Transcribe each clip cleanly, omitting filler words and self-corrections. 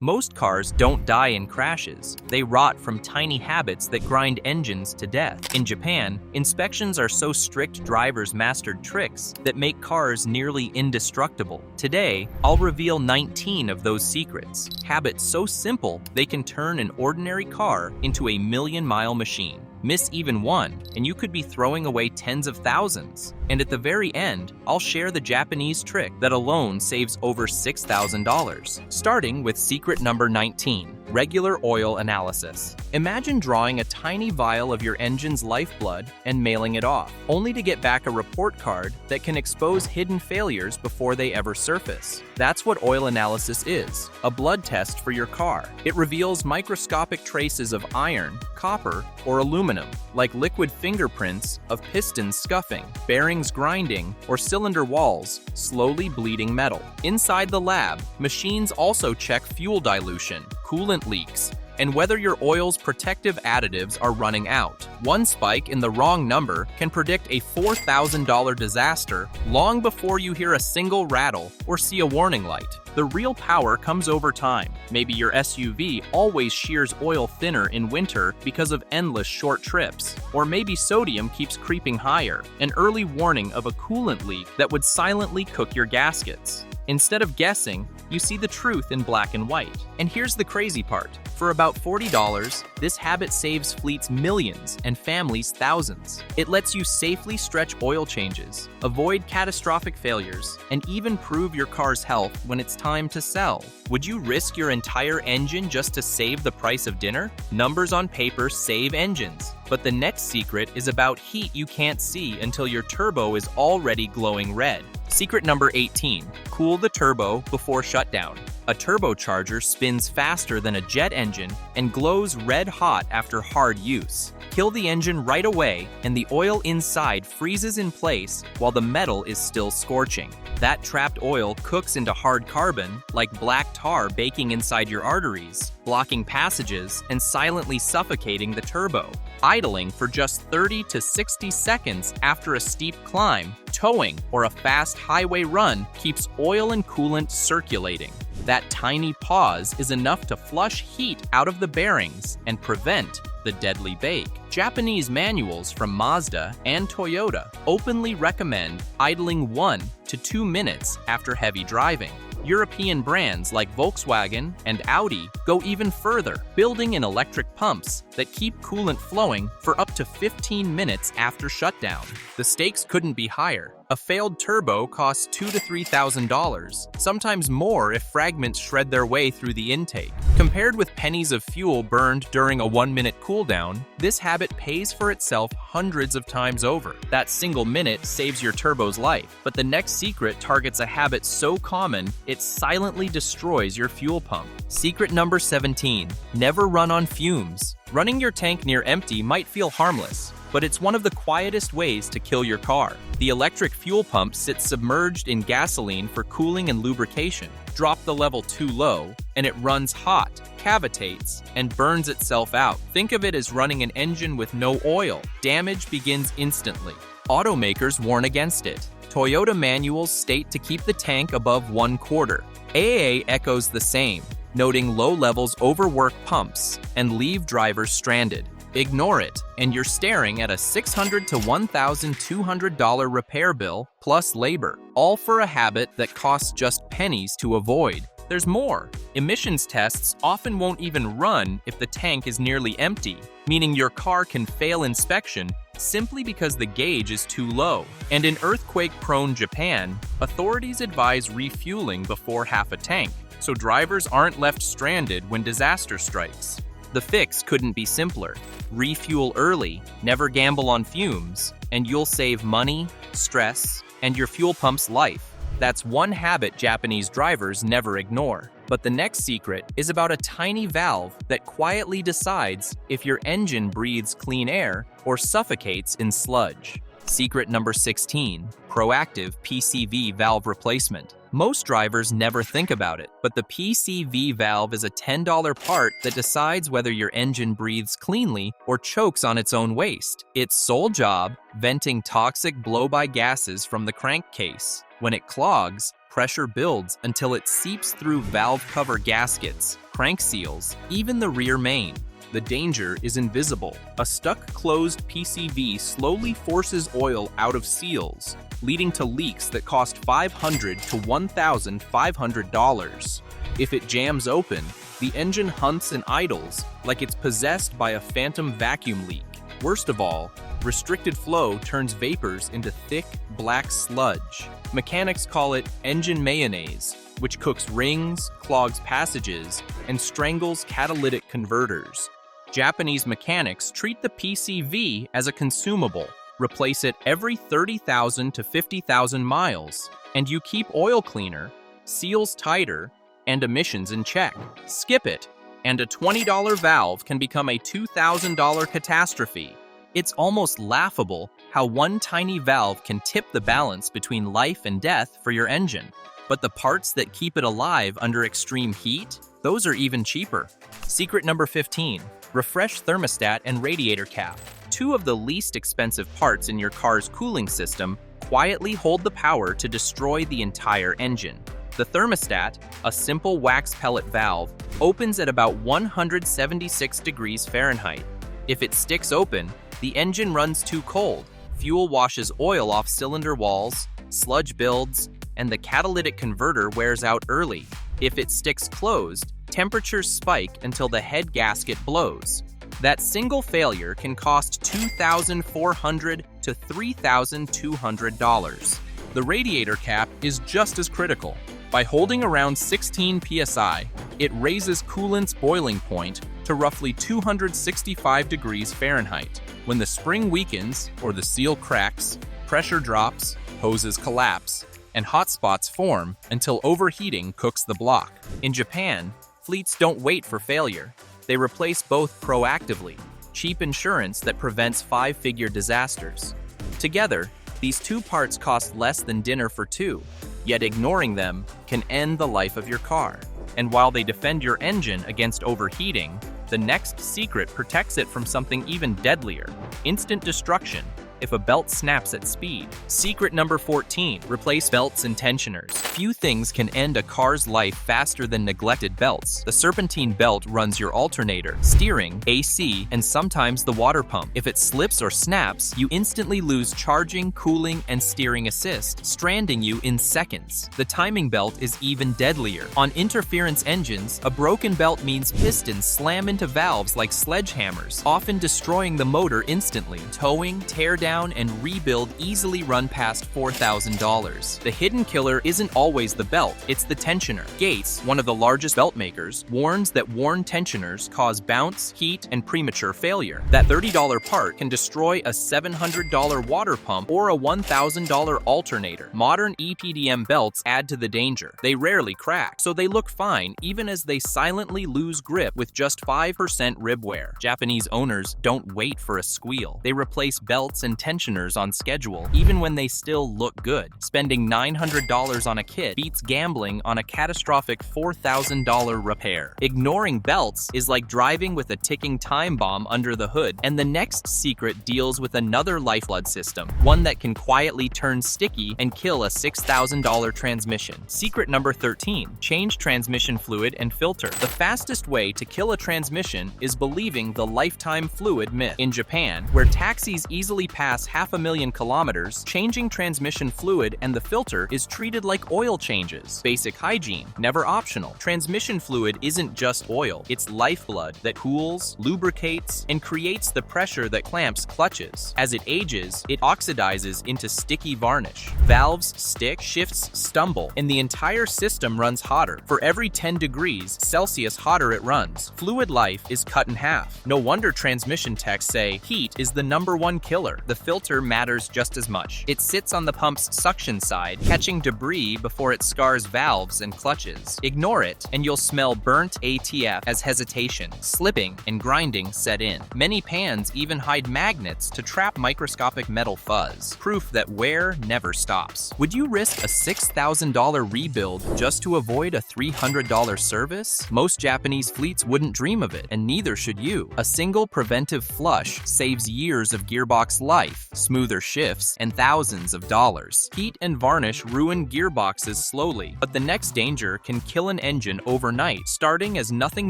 Most cars don't die in crashes. They rot from tiny habits that grind engines to death. In Japan, inspections are so strict drivers mastered tricks that make cars nearly indestructible. Today, I'll reveal 19 of those secrets. Habits so simple they can turn an ordinary car into a million-mile machine. Miss even one, and you could be throwing away tens of thousands. And at the very end, I'll share the Japanese trick that alone saves over $6,000. Starting with secret number 19, regular oil analysis. Imagine drawing a tiny vial of your engine's lifeblood and mailing it off, only to get back a report card that can expose hidden failures before they ever surface. That's what oil analysis is, a blood test for your car. It reveals microscopic traces of iron, copper, or aluminum, like liquid fingerprints of pistons scuffing, bearings grinding, or cylinder walls slowly bleeding metal. Inside the lab, machines also check fuel dilution, coolant leaks, and whether your oil's protective additives are running out. One spike in the wrong number can predict a $4,000 disaster long before you hear a single rattle or see a warning light. The real power comes over time. Maybe your SUV always shears oil thinner in winter because of endless short trips. Or maybe sodium keeps creeping higher, an early warning of a coolant leak that would silently cook your gaskets. Instead of guessing, you see the truth in black and white. And here's the crazy part. For about $40, this habit saves fleets millions and families thousands. It lets you safely stretch oil changes, avoid catastrophic failures, and even prove your car's health when it's time to sell. Would you risk your entire engine just to save the price of dinner? Numbers on paper save engines. But the next secret is about heat you can't see until your turbo is already glowing red. Secret number 18, cool the turbo before shutdown. A turbocharger spins faster than a jet engine and glows red hot after hard use. Kill the engine right away and the oil inside freezes in place while the metal is still scorching. That trapped oil cooks into hard carbon like black tar baking inside your arteries, blocking passages and silently suffocating the turbo. Idling for just 30 to 60 seconds after a steep climb, towing, or a fast highway run keeps oil and coolant circulating. That tiny pause is enough to flush heat out of the bearings and prevent the deadly bake. Japanese manuals from Mazda and Toyota openly recommend idling 1 to 2 minutes after heavy driving. European brands like Volkswagen and Audi go even further, building in electric pumps that keep coolant flowing for up to 15 minutes after shutdown. The stakes couldn't be higher. A failed turbo costs $2,000 to $3,000, sometimes more if fragments shred their way through the intake. Compared with pennies of fuel burned during a 1-minute cooldown, this habit pays for itself hundreds of times over. That single minute saves your turbo's life, but the next secret targets a habit so common it silently destroys your fuel pump. Secret number 17, never run on fumes. Running your tank near empty might feel harmless, but it's one of the quietest ways to kill your car. The electric fuel pump sits submerged in gasoline for cooling and lubrication. Drop the level too low, and it runs hot, cavitates, and burns itself out. Think of it as running an engine with no oil. Damage begins instantly. Automakers warn against it. Toyota manuals state to keep the tank above 1/4. AAA echoes the same, noting low levels overwork pumps and leave drivers stranded. Ignore it, and you're staring at a $600 to $1,200 repair bill plus labor, all for a habit that costs just pennies to avoid. There's more. Emissions tests often won't even run if the tank is nearly empty, meaning your car can fail inspection simply because the gauge is too low. And in earthquake-prone Japan, authorities advise refueling before half a tank, so drivers aren't left stranded when disaster strikes. The fix couldn't be simpler. Refuel early, never gamble on fumes, and you'll save money, stress, and your fuel pump's life. That's one habit Japanese drivers never ignore. But the next secret is about a tiny valve that quietly decides if your engine breathes clean air or suffocates in sludge. Secret number 16, proactive PCV valve replacement. Most drivers never think about it, but the PCV valve is a $10 part that decides whether your engine breathes cleanly or chokes on its own waste. Its sole job, venting toxic blow-by gases from the crankcase. When it clogs, pressure builds until it seeps through valve cover gaskets, crank seals, even the rear main. The danger is invisible. A stuck closed PCV slowly forces oil out of seals, leading to leaks that cost $500 to $1,500. If it jams open, the engine hunts and idles like it's possessed by a phantom vacuum leak. Worst of all, restricted flow turns vapors into thick, black sludge. Mechanics call it engine mayonnaise, which cooks rings, clogs passages, and strangles catalytic converters. Japanese mechanics treat the PCV as a consumable, replace it every 30,000 to 50,000 miles, and you keep oil cleaner, seals tighter, and emissions in check. Skip it, and a $20 valve can become a $2,000 catastrophe. It's almost laughable how one tiny valve can tip the balance between life and death for your engine. But the parts that keep it alive under extreme heat, those are even cheaper. Secret number 15, refresh thermostat and radiator cap. Two of the least expensive parts in your car's cooling system quietly hold the power to destroy the entire engine. The thermostat, a simple wax pellet valve, opens at about 176 degrees Fahrenheit. If it sticks open, the engine runs too cold, fuel washes oil off cylinder walls, sludge builds, and the catalytic converter wears out early. If it sticks closed, temperatures spike until the head gasket blows. That single failure can cost $2,400 to $3,200. The radiator cap is just as critical. By holding around 16 psi, it raises coolant's boiling point to roughly 265 degrees Fahrenheit. When the spring weakens or the seal cracks, pressure drops, hoses collapse, and hot spots form until overheating cooks the block. In Japan, fleets don't wait for failure. They replace both proactively, cheap insurance that prevents five-figure disasters. Together, these two parts cost less than dinner for two, yet ignoring them can end the life of your car. And while they defend your engine against overheating, the next secret protects it from something even deadlier: instant destruction if a belt snaps at speed. Secret number 14, replace belts and tensioners. Few things can end a car's life faster than neglected belts. The serpentine belt runs your alternator, steering, AC, and sometimes the water pump. If it slips or snaps, you instantly lose charging, cooling, and steering assist, stranding you in seconds. The timing belt is even deadlier. On interference engines, a broken belt means pistons slam into valves like sledgehammers, often destroying the motor instantly. Towing, teardown, and rebuild easily run past $4,000. The hidden killer isn't always the belt, it's the tensioner. Gates, one of the largest belt makers, warns that worn tensioners cause bounce, heat, and premature failure. That $30 part can destroy a $700 water pump or a $1,000 alternator. Modern EPDM belts add to the danger. They rarely crack, so they look fine even as they silently lose grip with just 5% rib wear. Japanese owners don't wait for a squeal. They replace belts and tensioners on schedule, even when they still look good. Spending $900 on a kit beats gambling on a catastrophic $4,000 repair. Ignoring belts is like driving with a ticking time bomb under the hood. And the next secret deals with another lifeblood system, one that can quietly turn sticky and kill a $6,000 transmission. Secret number 13, change transmission fluid and filter. The fastest way to kill a transmission is believing the lifetime fluid myth. In Japan, where taxis easily pass 500,000 kilometers, changing transmission fluid and the filter is treated like oil changes. Basic hygiene, never optional. Transmission fluid isn't just oil, it's lifeblood that cools, lubricates, and creates the pressure that clamps clutches. As it ages, it oxidizes into sticky varnish. Valves stick, shifts stumble, and the entire system runs hotter. For every 10 degrees Celsius hotter it runs, fluid life is cut in half. No wonder transmission techs say heat is the #1 killer. The filter matters just as much. It sits on the pump's suction side, catching debris before it scars valves and clutches. Ignore it, and you'll smell burnt ATF as hesitation, slipping, and grinding set in. Many pans even hide magnets to trap microscopic metal fuzz, proof that wear never stops. Would you risk a $6,000 rebuild just to avoid a $300 service? Most Japanese fleets wouldn't dream of it, and neither should you. A single preventive flush saves years of gearbox life life, smoother shifts, and thousands of dollars. Heat and varnish ruin gearboxes slowly, but the next danger can kill an engine overnight, starting as nothing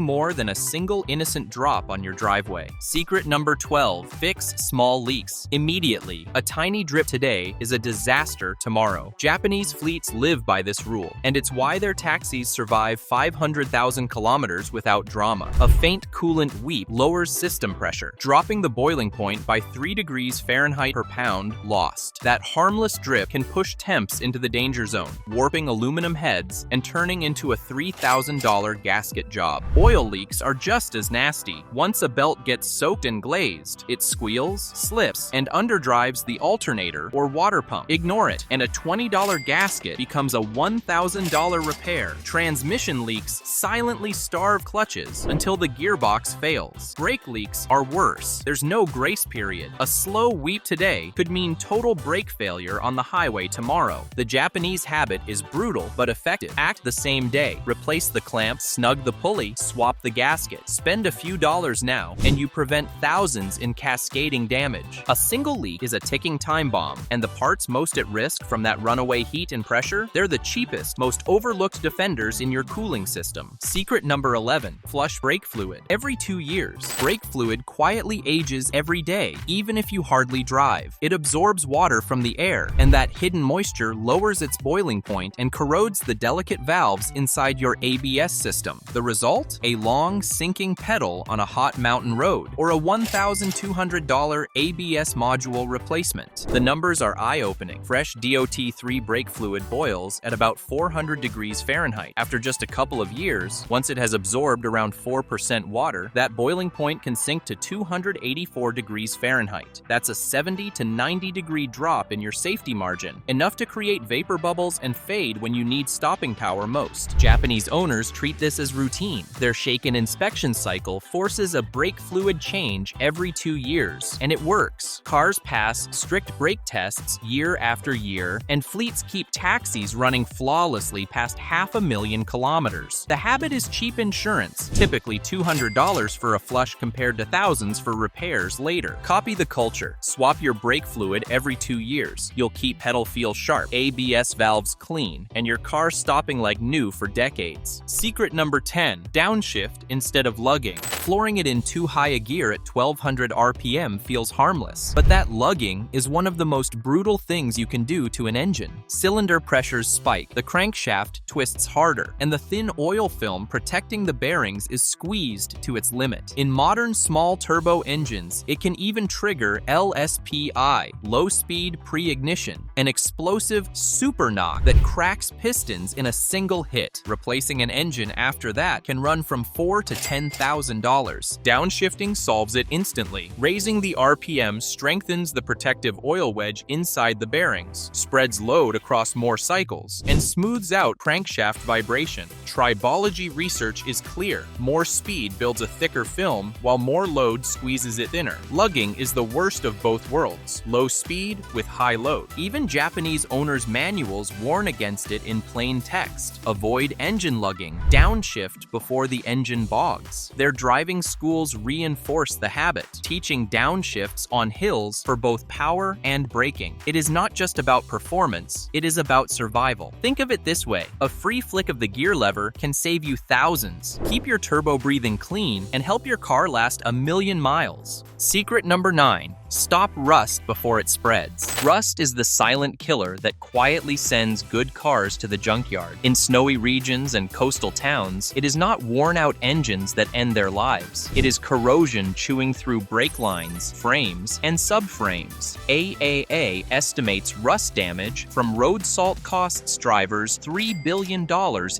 more than a single innocent drop on your driveway. Secret number 12. Fix small leaks immediately. A tiny drip today is a disaster tomorrow. Japanese fleets live by this rule, and it's why their taxis survive 500,000 kilometers without drama. A faint coolant weep lowers system pressure, dropping the boiling point by 3 degrees Fahrenheit per pound lost. That harmless drip can push temps into the danger zone, warping aluminum heads and turning into a $3,000 gasket job. Oil leaks are just as nasty. Once a belt gets soaked and glazed, it squeals, slips, and underdrives the alternator or water pump. Ignore it, and a $20 gasket becomes a $1,000 repair. Transmission leaks silently starve clutches until the gearbox fails. Brake leaks are worse. There's no grace period. A slow weep today could mean total brake failure on the highway tomorrow. The Japanese habit is brutal but effective. Act the same day. Replace the clamp, snug the pulley, swap the gasket. Spend a few dollars now, and you prevent thousands in cascading damage. A single leak is a ticking time bomb, and the parts most at risk from that runaway heat and pressure, they're the cheapest, most overlooked defenders in your cooling system. Secret number 11. Flush brake fluid. Every 2 years, brake fluid quietly ages every day, even if you hardly drive. It absorbs water from the air, and that hidden moisture lowers its boiling point and corrodes the delicate valves inside your ABS system. The result? A long, sinking pedal on a hot mountain road, or a $1,200 ABS module replacement. The numbers are eye-opening. Fresh DOT3 brake fluid boils at about 400 degrees Fahrenheit. After just a couple of years, once it has absorbed around 4% water, that boiling point can sink to 284 degrees Fahrenheit. That's a 70 to 90 degree drop in your safety margin, enough to create vapor bubbles and fade when you need stopping power most. Japanese owners treat this as routine. Their shaken inspection cycle forces a brake fluid change every 2 years, and it works. Cars pass strict brake tests year after year, and fleets keep taxis running flawlessly past 500,000 kilometers. The habit is cheap insurance, typically $200 for a flush compared to thousands for repairs later. Copy the culture. Swap your brake fluid every 2 years. You'll keep pedal feel sharp, ABS valves clean, and your car stopping like new for decades. Secret number 10. Downshift instead of lugging. Flooring it in too high a gear at 1200 RPM feels harmless, but that lugging is one of the most brutal things you can do to an engine. Cylinder pressures spike, the crankshaft twists harder, and the thin oil film protecting the bearings is squeezed to its limit. In modern small turbo engines, it can even trigger LSPI, low-speed pre-ignition, an explosive super knock that cracks pistons in a single hit. Replacing an engine after that can run from $4,000 to $10,000. Downshifting solves it instantly. Raising the RPM strengthens the protective oil wedge inside the bearings, spreads load across more cycles, and smooths out crankshaft vibration. Tribology research is clear. More speed builds a thicker film, while more load squeezes it thinner. Lugging is the worst of both worlds. Low speed with high load. Even Japanese owners' manuals warn against it in plain text. Avoid engine lugging. Downshift before the engine bogs. Their driving schools reinforce the habit, teaching downshifts on hills for both power and braking. It is not just about performance, it is about survival. Think of it this way: a free flick of the gear lever can save you thousands. Keep your turbo breathing clean and help your car last 1,000,000 miles. Secret number 9. Stop rust before it spreads. Rust is the silent killer that quietly sends good cars to the junkyard. In snowy regions and coastal towns, it is not worn-out engines that end their lives. It is corrosion chewing through brake lines, frames, and subframes. AAA estimates rust damage from road salt costs drivers $3 billion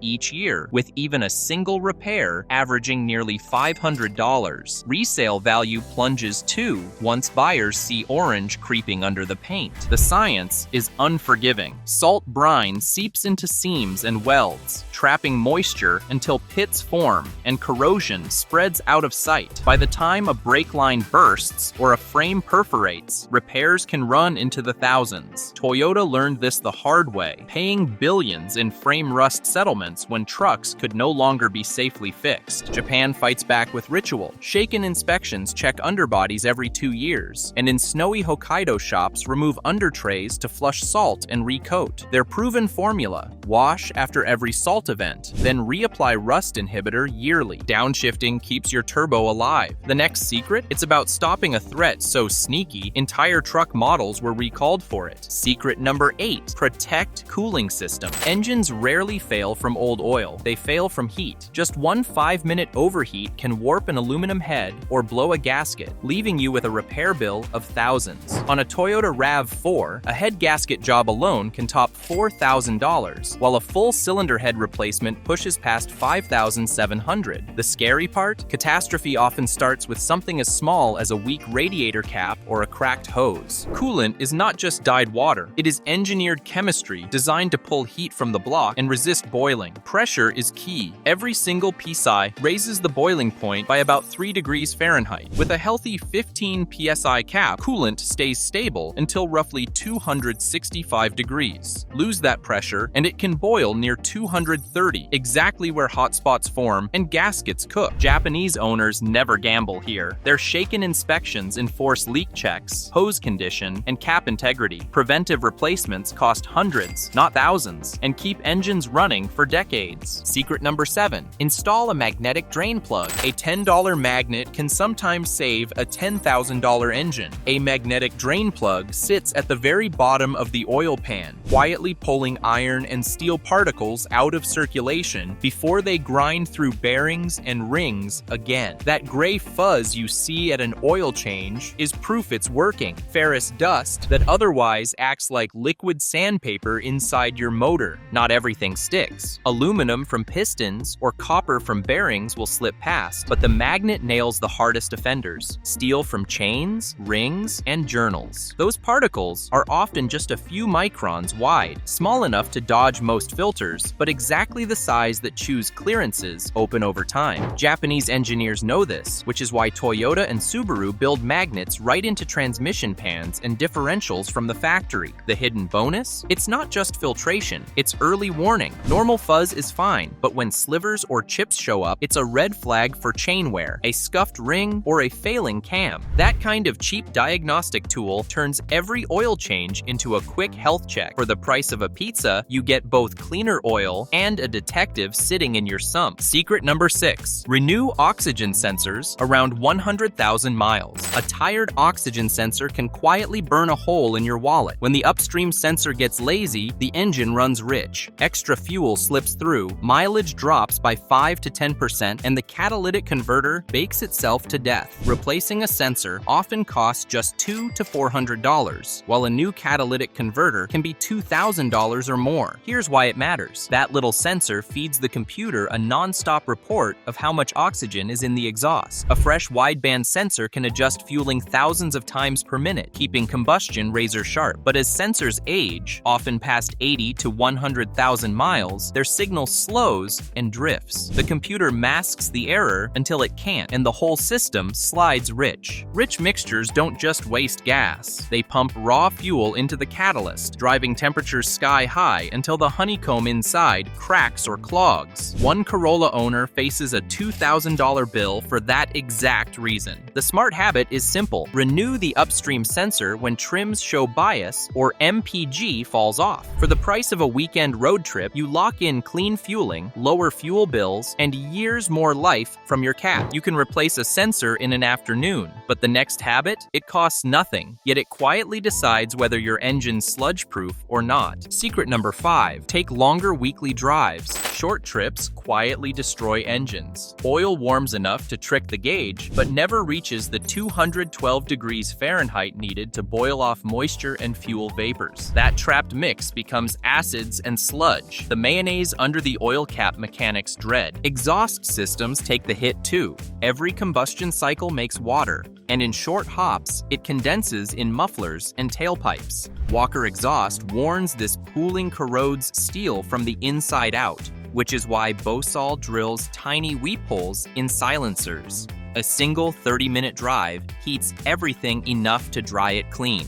each year, with even a single repair averaging nearly $500. Resale value plunges too once buyers see orange creeping under the paint. The science is unforgiving. Salt brine seeps into seams and welds, trapping moisture until pits form, and corrosion spreads out of sight. By the time a brake line bursts or a frame perforates, repairs can run into the thousands. Toyota learned this the hard way, paying billions in frame rust settlements when trucks could no longer be safely fixed. Japan fights back with ritual. Shaken inspections check underbodies every 2 years, and in snowy Hokkaido shops remove under trays to flush salt and recoat. Their proven formula: wash after every salt event, then reapply rust inhibitor yearly. Downshifting keeps your turbo alive. The next secret? It's about stopping a threat so sneaky, entire truck models were recalled for it. Secret number 8, protect cooling system. Engines rarely fail from old oil, they fail from heat. Just one 5-minute overheat can warp an aluminum head or blow a gasket, leaving you with a repair bill of thousands. On a Toyota RAV4, a head gasket job alone can top $4,000, while a full cylinder head replacement pushes past $5,700. The scary part? Catastrophe often starts with something as small as a weak radiator cap or a cracked hose. Coolant is not just dyed water, it is engineered chemistry designed to pull heat from the block and resist boiling. Pressure is key. Every single psi raises the boiling point by about 3 degrees Fahrenheit. With a healthy 15 psi cap, coolant stays stable until roughly 265 degrees. Lose that pressure and it can boil near 230, exactly where hot spots form and gaskets cook. Japanese owners never gamble here. Their shaken inspections enforce leak checks, hose condition, and cap integrity. Preventive replacements cost hundreds, not thousands, and keep engines running for decades. Secret number 7, install a magnetic drain plug. A $10 magnet can sometimes save a $10,000 engine. A magnetic drain plug sits at the very bottom of the oil pan, quietly pulling iron and steel particles out of circulation before they grind through bearings and rings again. That gray fuzz you see at an oil change is proof it's working. Ferrous dust that otherwise acts like liquid sandpaper inside your motor. Not everything sticks. Aluminum from pistons or copper from bearings will slip past, but the magnet nails the hardest offenders. Steel from chains, rings, and journals. Those particles are often just a few microns wide, small enough to dodge most filters, but exactly the size that chews clearances open over time. Japanese engineers know this, which is why Toyota and Subaru build magnets right into transmission pans and differentials from the factory. The hidden bonus? It's not just filtration, it's early warning. Normal fuzz is fine, but when slivers or chips show up, it's a red flag for chain wear, a scuffed ring, or a failing cam. That kind of cheap diagnostic tool turns every oil change into a quick health check. For the price of a pizza, you get both cleaner oil and a detective sitting in your sump. Secret number 6, renew oxygen sensors around 100,000 miles. A tired oxygen sensor can quietly burn a hole in your wallet. When the upstream sensor gets lazy, the engine runs rich. Extra fuel slips through, mileage drops by 5 to 10%, and the catalytic converter bakes itself to death. Replacing a sensor often costs just $200 to $400, while a new catalytic converter can be $2,000 or more. Here's why it matters. That little sensor feeds the computer a non-stop report of how much oxygen is in the exhaust. A fresh wideband sensor can adjust fueling thousands of times per minute, keeping combustion razor sharp. But as sensors age, often past 80 to 100,000 miles, their signal slows and drifts. The computer masks the error until it can't, and the whole system slides rich. Rich mixtures don't just waste gas. They pump raw fuel into the catalyst, driving temperatures sky high until the honeycomb inside cracks or clogs. One Corolla owner faces a $2,000 bill for that exact reason. The smart habit is simple. Renew the upstream sensor when trims show bias or MPG falls off. For the price of a weekend road trip, you lock in clean fueling, lower fuel bills, and years more life from your cat. You can replace a sensor in an afternoon, but the next habit? It costs nothing, yet it quietly decides whether your engine's sludge-proof or not. Secret number 5, take longer weekly drives. Short trips quietly destroy engines. Oil warms enough to trick the gauge, but never reaches the 212 degrees Fahrenheit needed to boil off moisture and fuel vapors. That trapped mix becomes acids and sludge, the mayonnaise under the oil cap mechanics dread. Exhaust systems take the hit too. Every combustion cycle makes water, and in short hops, it condenses in mufflers and tailpipes. Walker Exhaust warns this pooling corrodes steel from the inside out, which is why Bosal drills tiny weep holes in silencers. A single 30-minute drive heats everything enough to dry it clean.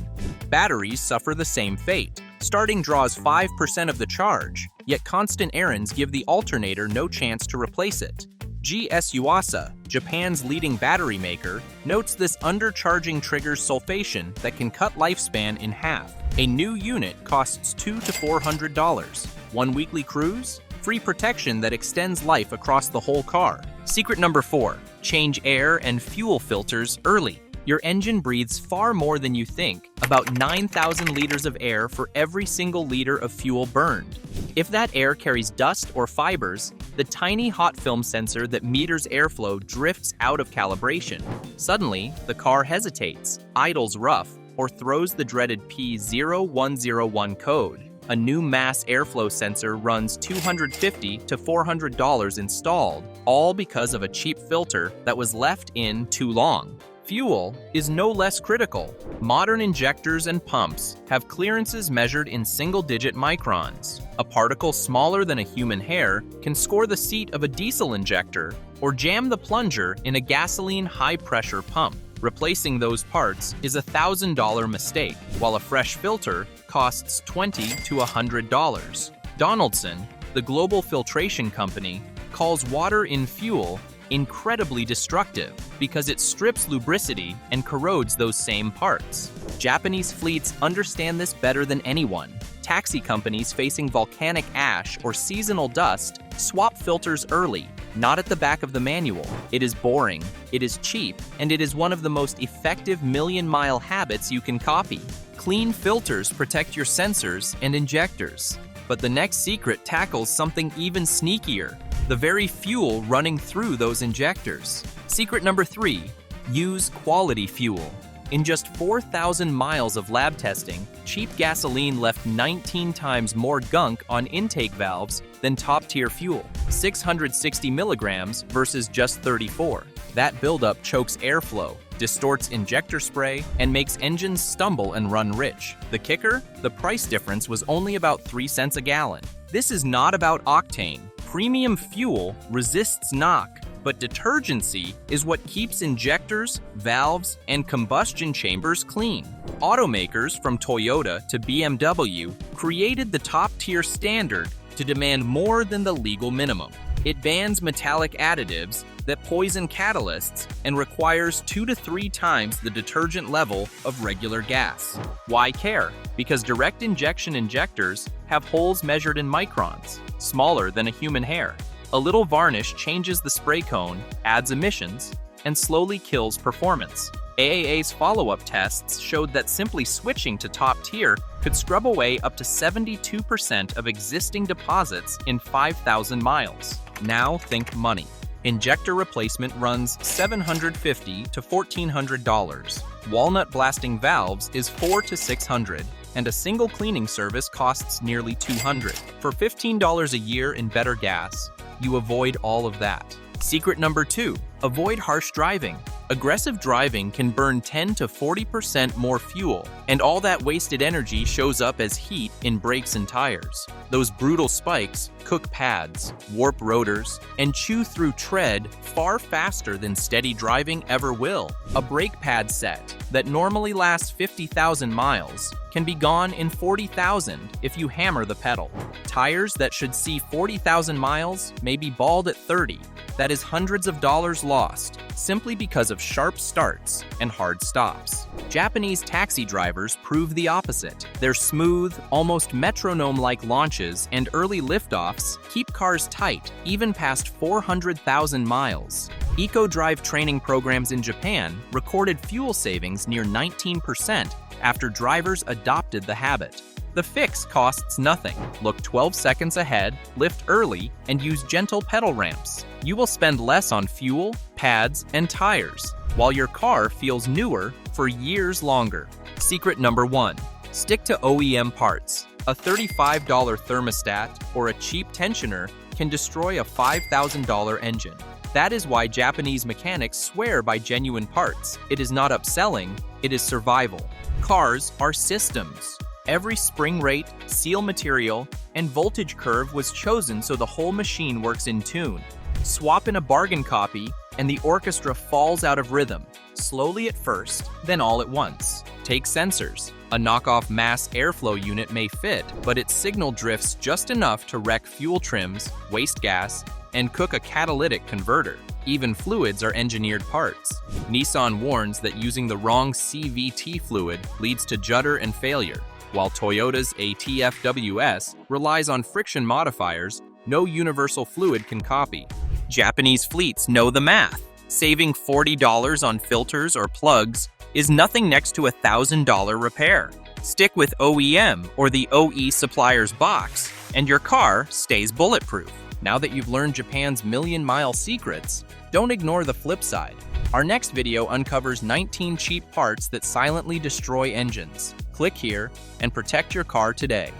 Batteries suffer the same fate. Starting draws 5% of the charge, yet constant errands give the alternator no chance to replace it. GS Yuasa, Japan's leading battery maker, notes this undercharging triggers sulfation that can cut lifespan in half. A new unit costs $200 to $400. 1 weekly cruise? Free protection that extends life across the whole car. Secret number 4. Change air and fuel filters early. Your engine breathes far more than you think, about 9,000 liters of air for every single liter of fuel burned. If that air carries dust or fibers, the tiny hot film sensor that meters airflow drifts out of calibration. Suddenly, the car hesitates, idles rough, or throws the dreaded P0101 code. A new mass airflow sensor runs $250 to $400 installed, all because of a cheap filter that was left in too long. Fuel is no less critical. Modern injectors and pumps have clearances measured in single-digit microns. A particle smaller than a human hair can score the seat of a diesel injector or jam the plunger in a gasoline high-pressure pump. Replacing those parts is a $1,000 mistake, while a fresh filter costs $20 to $100. Donaldson, the global filtration company, calls water in fuel incredibly destructive because it strips lubricity and corrodes those same parts. Japanese fleets understand this better than anyone. Taxi companies facing volcanic ash or seasonal dust swap filters early, not at the back of the manual. It is boring, it is cheap, and it is one of the most effective million-mile habits you can copy. Clean filters protect your sensors and injectors. But the next secret tackles something even sneakier: the very fuel running through those injectors. Secret number 3, use quality fuel. In just 4,000 miles of lab testing, cheap gasoline left 19 times more gunk on intake valves than top-tier fuel, 660 milligrams versus just 34. That buildup chokes airflow, distorts injector spray, and makes engines stumble and run rich. The kicker? The price difference was only about 3 cents a gallon. This is not about octane. Premium fuel resists knock, but detergency is what keeps injectors, valves, and combustion chambers clean. Automakers from Toyota to BMW created the top-tier standard to demand more than the legal minimum. It bans metallic additives that poison catalysts and requires 2 to 3 times the detergent level of regular gas. Why care? Because direct injection injectors have holes measured in microns, smaller than a human hair. A little varnish changes the spray cone, adds emissions, and slowly kills performance. AAA's follow-up tests showed that simply switching to top tier could scrub away up to 72% of existing deposits in 5,000 miles. Now think money. Injector replacement runs $750 to $1,400. Walnut blasting valves is $400 to $600, and a single cleaning service costs nearly $200. For $15 a year in better gas, you avoid all of that. Secret number 2, avoid harsh driving. Aggressive driving can burn 10 to 40% more fuel, and all that wasted energy shows up as heat in brakes and tires. Those brutal spikes cook pads, warp rotors, and chew through tread far faster than steady driving ever will. A brake pad set that normally lasts 50,000 miles can be gone in 40,000 if you hammer the pedal. Tires that should see 40,000 miles may be bald at 30. That is hundreds of dollars lost, simply because of sharp starts and hard stops. Japanese taxi drivers prove the opposite. Their smooth, almost metronome-like launches and early liftoffs keep cars tight, even past 400,000 miles. Eco-drive training programs in Japan recorded fuel savings near 19% after drivers adopted the habit. The fix costs nothing. Look 12 seconds ahead, lift early, and use gentle pedal ramps. You will spend less on fuel, pads, and tires, while your car feels newer for years longer. Secret number 1, stick to OEM parts. A $35 thermostat or a cheap tensioner can destroy a $5,000 engine. That is why Japanese mechanics swear by genuine parts. It is not upselling, it is survival. Cars are systems. Every spring rate, seal material, and voltage curve was chosen so the whole machine works in tune. Swap in a bargain copy, and the orchestra falls out of rhythm, slowly at first, then all at once. Take sensors. A knockoff mass airflow unit may fit, but its signal drifts just enough to wreck fuel trims, waste gas, and cook a catalytic converter. Even fluids are engineered parts. Nissan warns that using the wrong CVT fluid leads to judder and failure. While Toyota's ATFWS relies on friction modifiers, no universal fluid can copy. Japanese fleets know the math. Saving $40 on filters or plugs is nothing next to a $1,000 repair. Stick with OEM or the OE supplier's box, and your car stays bulletproof. Now that you've learned Japan's million-mile secrets, don't ignore the flip side. Our next video uncovers 19 cheap parts that silently destroy engines. Click here and protect your car today.